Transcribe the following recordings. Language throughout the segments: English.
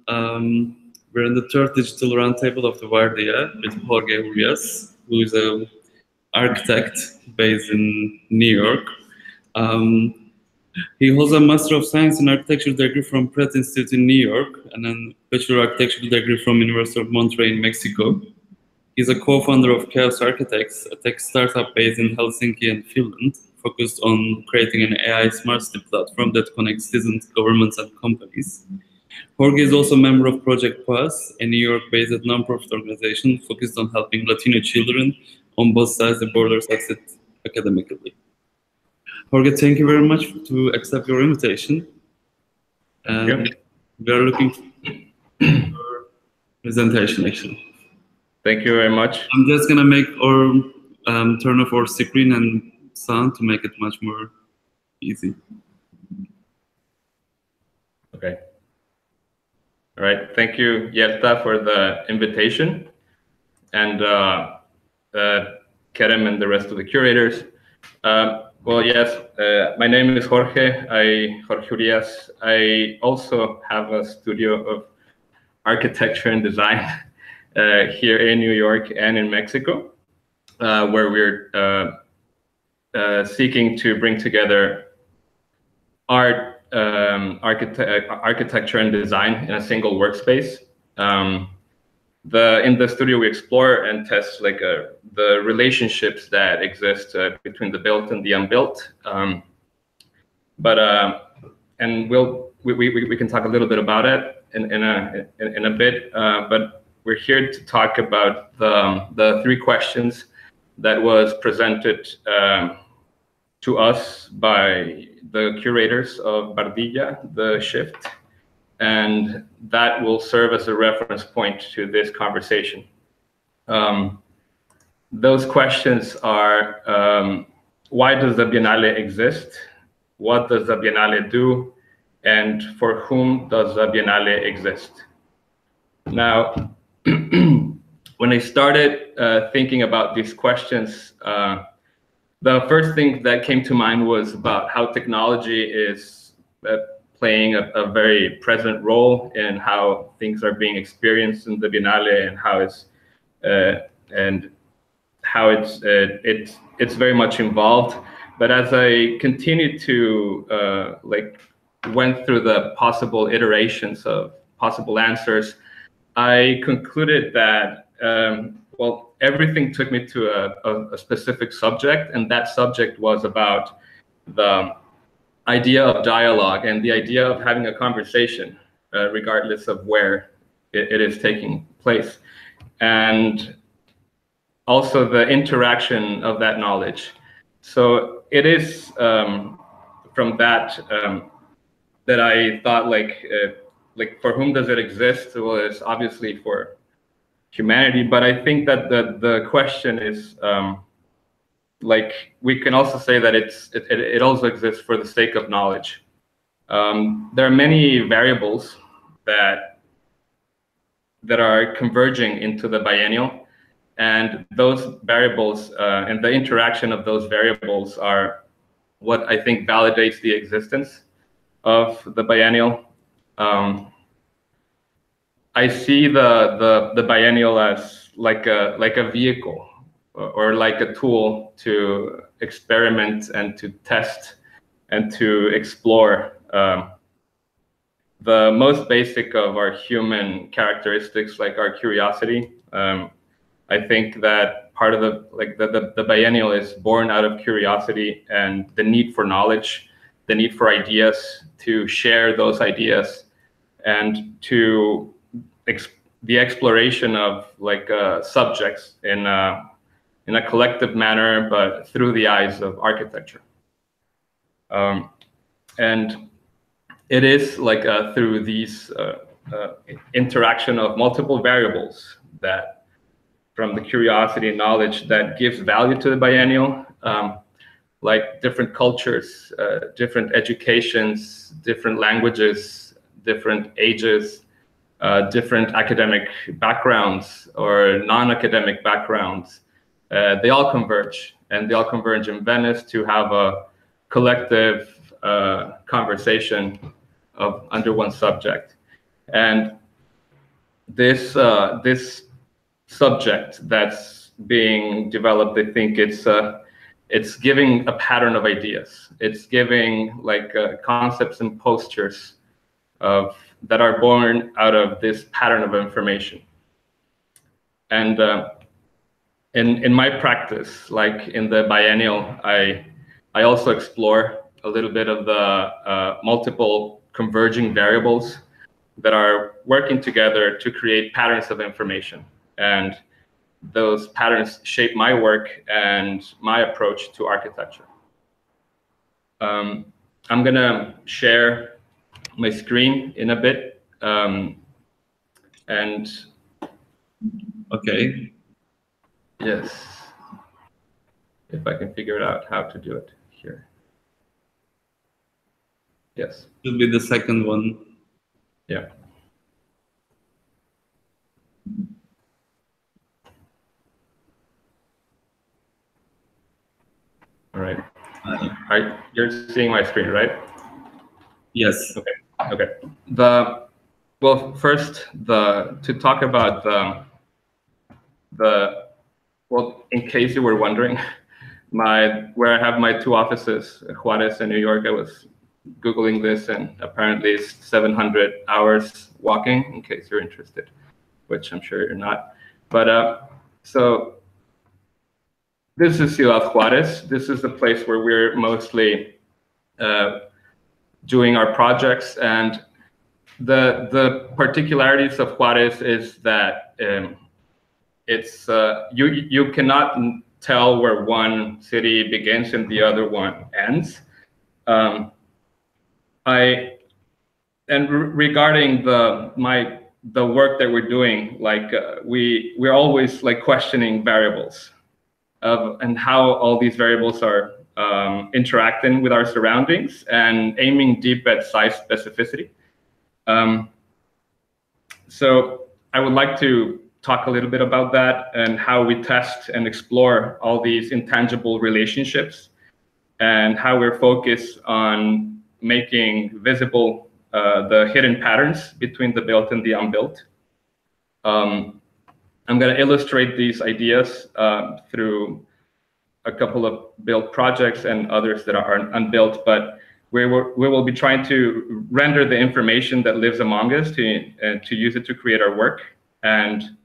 We're in the third digital roundtable of the Vardia with Jorge Urias, who is an architect based in New York. He holds a Master of Science in Architecture degree from Pratt Institute in New York and a Bachelor of Architecture degree from University of Monterrey in Mexico. He's a co-founder of Chaos Architects, a tech startup based in Helsinki and Finland, focused on creating an AI smart city platform that connects citizens, governments, and companies. Jorge is also a member of Project Paz, a New York-based non-profit organization focused on helping Latino children on both sides of the border succeed academically. Jorge, thank you very much to accept your invitation. And we are looking for your presentation, actually. Thank you very much. I'm just gonna make or turn off our screen and sound to make it much more easy. Okay. All right. Thank you, Yelta, for the invitation, and Kerem and the rest of the curators. Well, yes, my name is Jorge. Jorge Urias. I also have a studio of architecture and design here in New York and in Mexico, where we're seeking to bring together art, architecture and design in a single workspace. In the studio, we explore and test the relationships that exist between the built and the unbuilt. And we can talk a little bit about it in a bit. But we're here to talk about the three questions that was presented to us by the curators of Bardilla, the Shift, and that will serve as a reference point to this conversation. Those questions are, why does the Biennale exist? What does the Biennale do? And for whom does the Biennale exist? Now, when I started thinking about these questions, the first thing that came to mind was about how technology is playing a very present role in how things are being experienced in the Biennale, and how it's very much involved. But as I continued to went through the possible iterations of possible answers, I concluded that well, everything took me to a specific subject, and that subject was about the idea of dialogue and the idea of having a conversation, regardless of where it is taking place, and also the interaction of that knowledge. So it is from that that I thought, for whom does it exist? Well, it's obviously for humanity, but I think that the question is we can also say that it also exists for the sake of knowledge. There are many variables that are converging into the biennial, and those variables and the interaction of those variables are what I think validates the existence of the biennial. I see the biennial as like a vehicle or like a tool to experiment and to test and to explore the most basic of our human characteristics, like our curiosity. I think that part of the biennial is born out of curiosity and the need for knowledge, the need for ideas, to share those ideas, and to the exploration of subjects in a collective manner, but through the eyes of architecture. And it is through these interaction of multiple variables, that from the curiosity and knowledge, that gives value to the biennial, like different cultures, different educations, different languages, different ages, different academic backgrounds or non-academic backgrounds. They all converge, and they all converge in Venice to have a collective conversation under one subject. And this subject that's being developed, I think it's giving a pattern of ideas. It's giving like concepts and postures that are born out of this pattern of information. And in my practice, like in the biennial, I also explore a little bit of the multiple converging variables that are working together to create patterns of information. And those patterns shape my work and my approach to architecture. I'm gonna share my screen in a bit. And okay. Yes, if I can figure out how to do it here. Yes. Should be the second one. Yeah. All right. You're seeing my screen, right? Yes. Okay. Okay. Well, first, to talk about well, in case you were wondering, where I have my two offices, Juarez and New York, I was Googling this, and apparently it's 700 hours walking, in case you're interested, which I'm sure you're not. But so this is Ciudad Juarez. This is the place where we're mostly doing our projects. And the particularities of Juarez is that it's you cannot tell where one city begins and the other one ends. Regarding the work that we're doing, like we're always like questioning variables and how all these variables are interacting with our surroundings and aiming deep at size specificity. So I would like to talk a little bit about that and how we test and explore all these intangible relationships and how we're focused on making visible the hidden patterns between the built and the unbuilt. I'm going to illustrate these ideas through a couple of built projects and others that are unbuilt, but we will be trying to render the information that lives among us to use it to create our work. And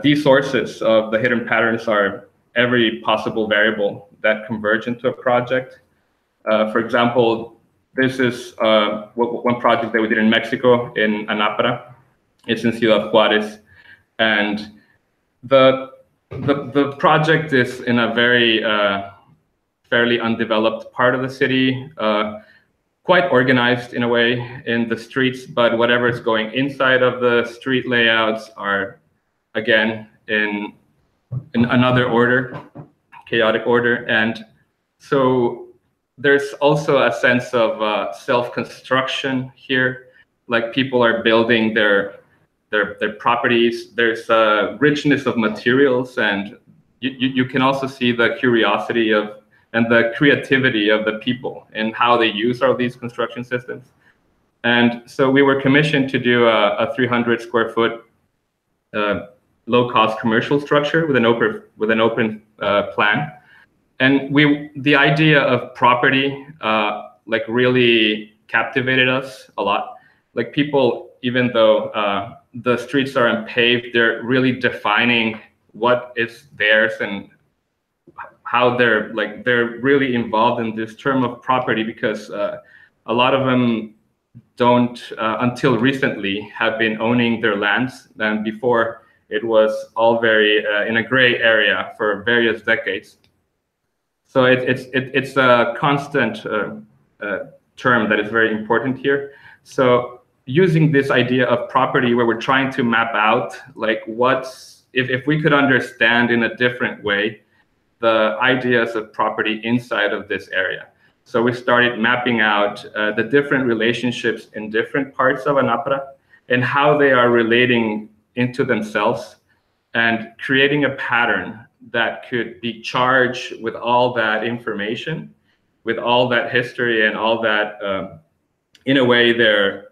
these sources of the hidden patterns are every possible variable that converge into a project. For example, this is one project that we did in Mexico, in Anapra. It's in Ciudad Juarez. And the project is in a very fairly undeveloped part of the city, quite organized in a way in the streets, but whatever is going inside of the street layouts are, again, in another order, chaotic order. And so there's also a sense of self-construction here, like people are building their properties. There's a richness of materials, and you can also see the curiosity of and the creativity of the people and how they use all these construction systems. And so we were commissioned to do a 300 square foot low-cost commercial structure with an open plan. And the idea of property like really captivated us a lot. Like people, even though the streets are unpaved, they're really defining what is theirs and how they're really involved in this term of property, because a lot of them don't until recently have been owning their lands, and before it was all very in a gray area for various decades. So it's a constant term that is very important here. So using this idea of property, where we're trying to map out like if we could understand in a different way the ideas of property inside of this area. So we started mapping out the different relationships in different parts of Anapra and how they are relating into themselves, and creating a pattern that could be charged with all that information, with all that history and all that, in a way, they're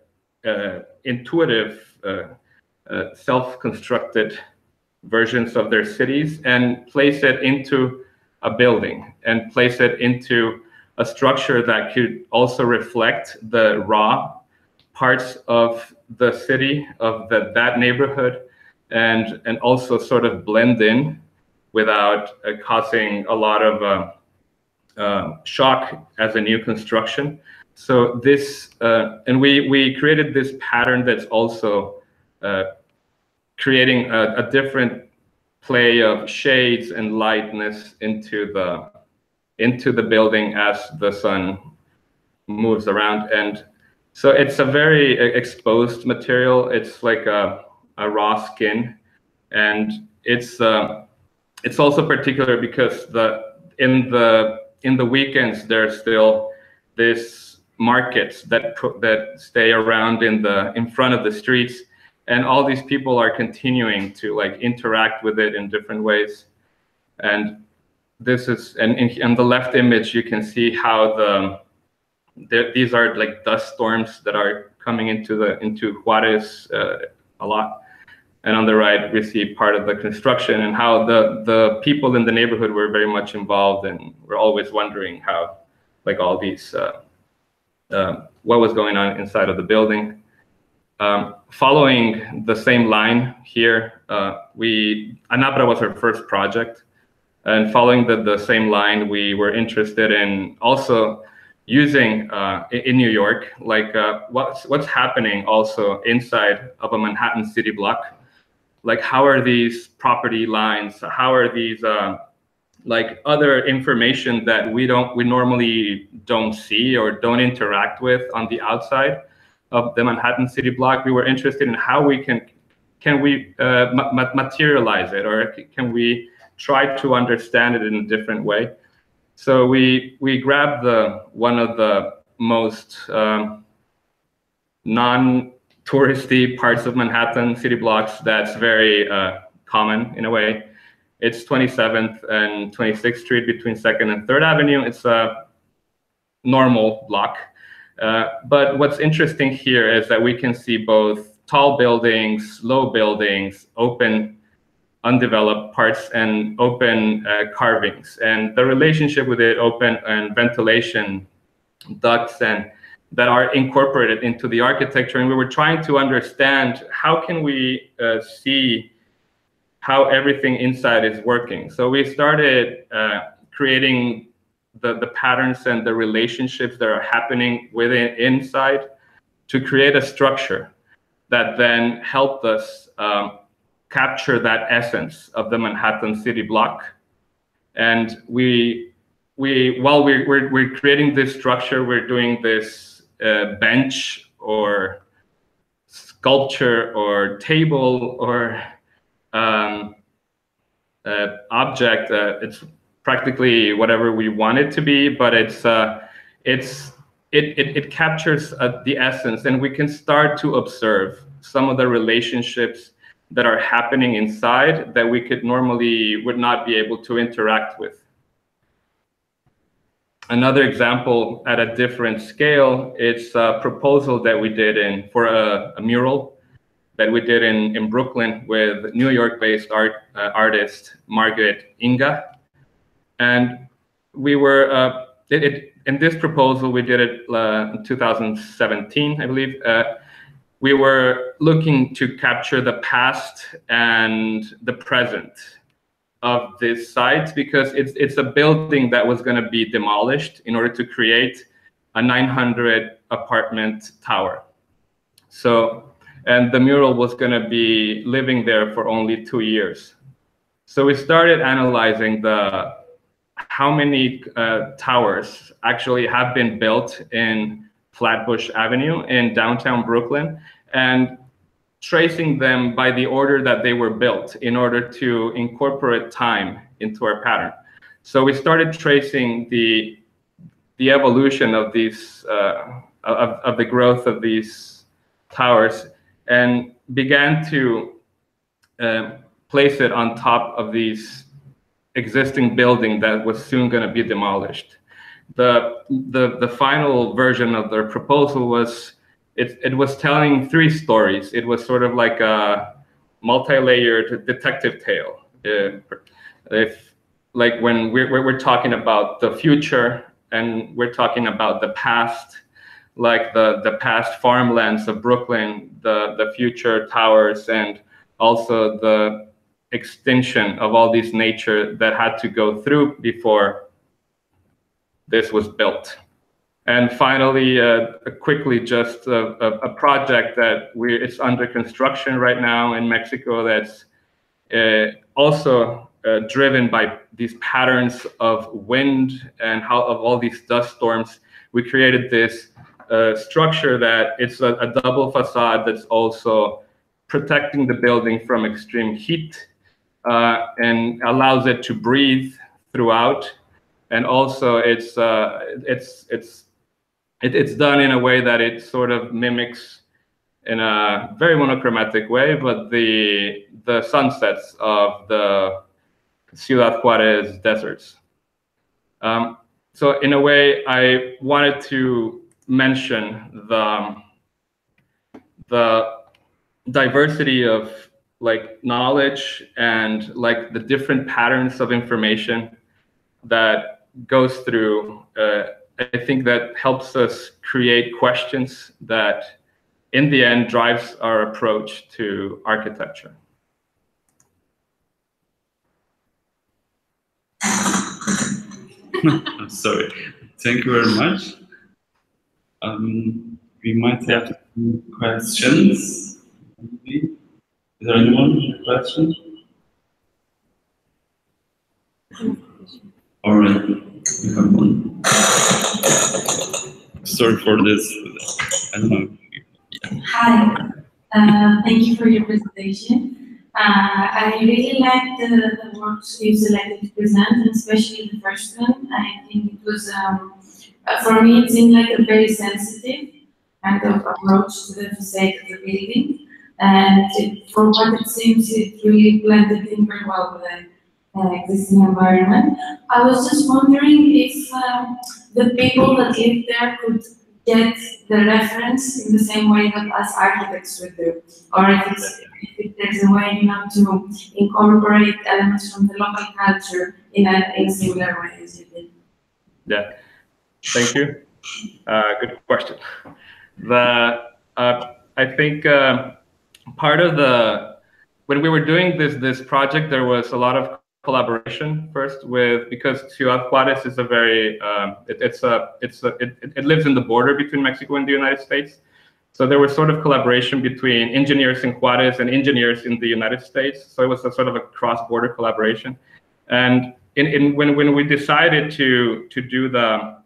intuitive self-constructed versions of their cities and place it into a building and place it into a structure that could also reflect the raw parts of the city, of that neighborhood, and also sort of blend in without causing a lot of shock as a new construction. So this, and we created this pattern that's also creating a different play of shades and lightness into the building as the sun moves around. And so it's a very exposed material. It's like a raw skin, and it's also particular because in the weekends there's still this markets that stay around in front of the streets, and all these people are continuing to like interact with it in different ways. And this is, and in the left image you can see how these are like dust storms that are coming into Juarez a lot. And on the right, we see part of the construction and how the people in the neighborhood were very much involved, and we're always wondering how, like, all these, what was going on inside of the building. Following the same line here, Anabra was our first project, and following the same line, we were interested in also using in New York, like what's happening also inside of a Manhattan city block. Like, how are these property lines? How are these like other information that we normally don't see or don't interact with on the outside of the Manhattan city block? We were interested in how we can we materialize it, or can we try to understand it in a different way? So we grabbed one of the most non-touristy parts of Manhattan city blocks that's very common in a way. It's 27th and 26th Street between 2nd and 3rd Avenue. It's a normal block. But what's interesting here is that we can see both tall buildings, low buildings, open, undeveloped parts, and open carvings. And the relationship with it, open and ventilation ducts, and that are incorporated into the architecture. And we were trying to understand how can we see how everything inside is working. So we started creating the patterns and the relationships that are happening within inside to create a structure that then helped us capture that essence of the Manhattan city block. And while we're creating this structure, we're doing this bench or sculpture or table or object. It's practically whatever we want it to be, but it captures the essence, and we can start to observe some of the relationships that are happening inside that we would not be able to interact with. Another example at a different scale, it's a proposal that we did for a mural that we did in Brooklyn with New York-based artist Margaret Inga. And we were, in this proposal, we did it in 2017, I believe. We were looking to capture the past and the present of this site, because it's a building that was going to be demolished in order to create a 900 apartment tower. So, and the mural was going to be living there for only 2 years. So we started analyzing how many towers actually have been built in Flatbush Avenue in downtown Brooklyn, and tracing them by the order that they were built in order to incorporate time into our pattern. So we started tracing the evolution of these of the growth of these towers, and began to place it on top of these existing building that was soon going to be demolished. The final version of their proposal was, it was telling 3 stories. It was sort of like a multi-layered detective tale. If like when we're talking about the future and we're talking about the past, like the past farmlands of Brooklyn, the future towers, and also the extinction of all these nature that had to go through before this was built. And finally, quickly, just a project that it's under construction right now in Mexico that's also driven by these patterns of wind and of all these dust storms. We created this structure that it's a double facade that's also protecting the building from extreme heat and allows it to breathe throughout. And also it's done in a way that it sort of mimics, in a very monochromatic way, but the sunsets of the Ciudad Juarez deserts. So in a way, I wanted to mention the diversity of like knowledge and like the different patterns of information that goes through. I think that helps us create questions that in the end drives our approach to architecture. I'm sorry. Thank you very much. We might have some questions. Is there anyone with a question? All right, we have one. Sorry for this. I don't know. Hi, thank you for your presentation. I really like the works you selected to present, and especially the first one. I think it was, for me, it seemed like a very sensitive kind of approach to the facade of the building. And for what it seems, it really blended in very well with the existing environment. I was just wondering if the people that live there could get the reference in the same way that us architects would do, or if there's a way, to incorporate elements from the local culture in a similar way as you did. Yeah, thank you. Good question. I think part of when we were doing this project, there was a lot of collaboration first because Ciudad Juarez is a very it lives in the border between Mexico and the United States. So there was sort of collaboration between engineers in Juarez and engineers in the United States. So it was a sort of a cross-border collaboration. And when we decided to do the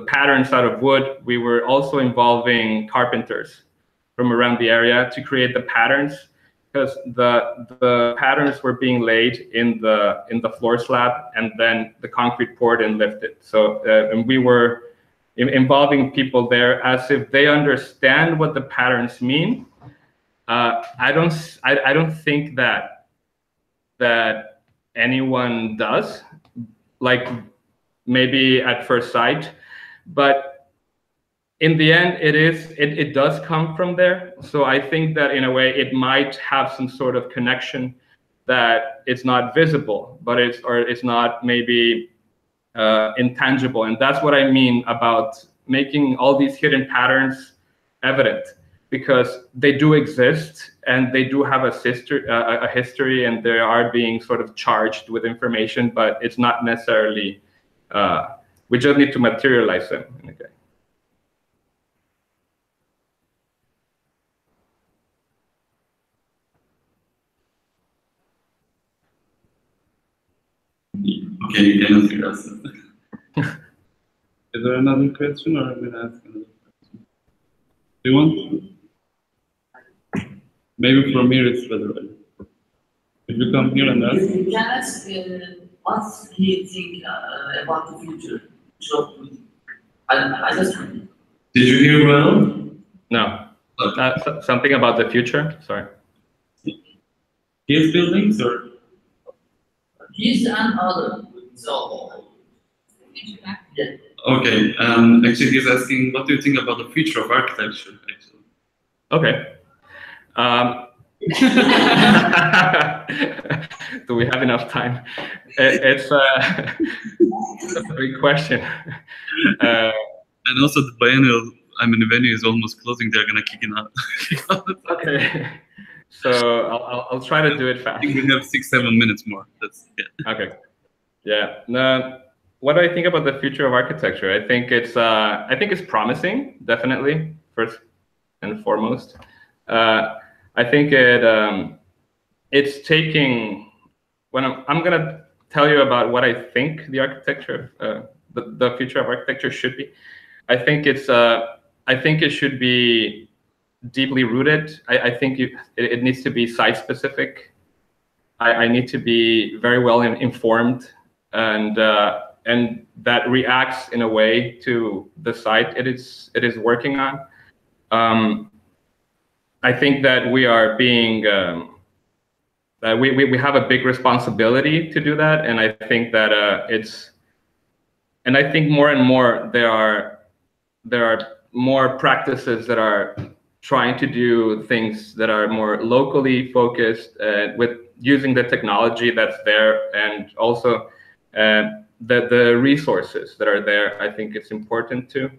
patterns out of wood, we were also involving carpenters from around the area to create the patterns, because the patterns were being laid in the floor slab and then the concrete poured and lifted. So and we were involving people there as if they understand what the patterns mean. I don't think that anyone does, like maybe at first sight, but in the end, it does come from there. So I think that in a way it might have some sort of connection that it's not visible, but it's not maybe intangible. And that's what I mean about making all these hidden patterns evident, because they do exist and they do have a history, and they are being sort of charged with information, but it's not necessarily, we just need to materialize them. Okay. Okay, you can answer us. Is there another question, or I'm going to ask another question? Do you want? Maybe from here it's better. If you come here and ask. Can I ask what do you think about the future? I just. Did you hear well? No. Something about the future? Sorry. His buildings or? His and other. So. Yeah. Okay. Actually, he's asking, what do you think about the future of architecture? Actually. Okay. Do we have enough time? It's a big question. And also the biennial, I mean, the venue is almost closing. They're gonna kick it out. Okay. So I'll try to do it fast. I think we have 6-7 minutes more. That's yeah. Okay. Yeah. No, what do I think about the future of architecture? I think it's promising, definitely, first and foremost. I think it's taking. When I'm gonna tell you about what I think the architecture, the future of architecture should be. I think it should be deeply rooted. I think it needs to be site specific. I need to be very well informed, and that reacts in a way to the site it is working on. I think that we are being we have a big responsibility to do that, and I think that I think more and more there are more practices that are trying to do things that are more locally focused, with using the technology that's there, and also the resources that are there. I think it's important too.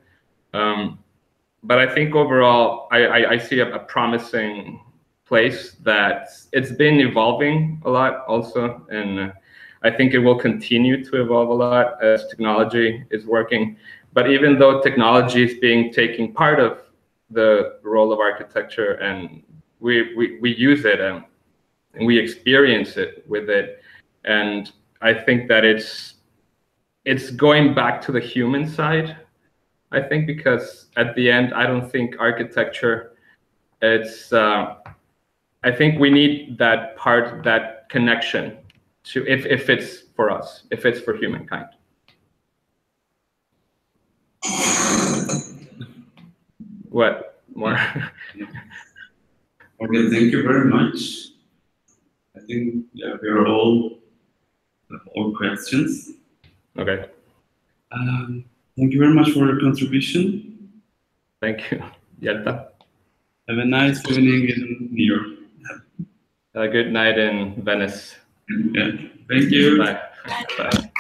But I think overall, I see a promising place that it's been evolving a lot also, and I think it will continue to evolve a lot as technology is working. But even though technology is taking part of the role of architecture, and we use it and we experience it with it, and I think that it's going back to the human side. I think because at the end, I don't think architecture. I think we need that part, that connection, to if it's for us, if it's for humankind. What more? Okay, thank you very much. I think we are all questions. Okay. Thank you very much for your contribution. Thank you, Yelta. Have a nice evening in New York. A good night in Venice. Yeah. Thank you. Bye. Bye.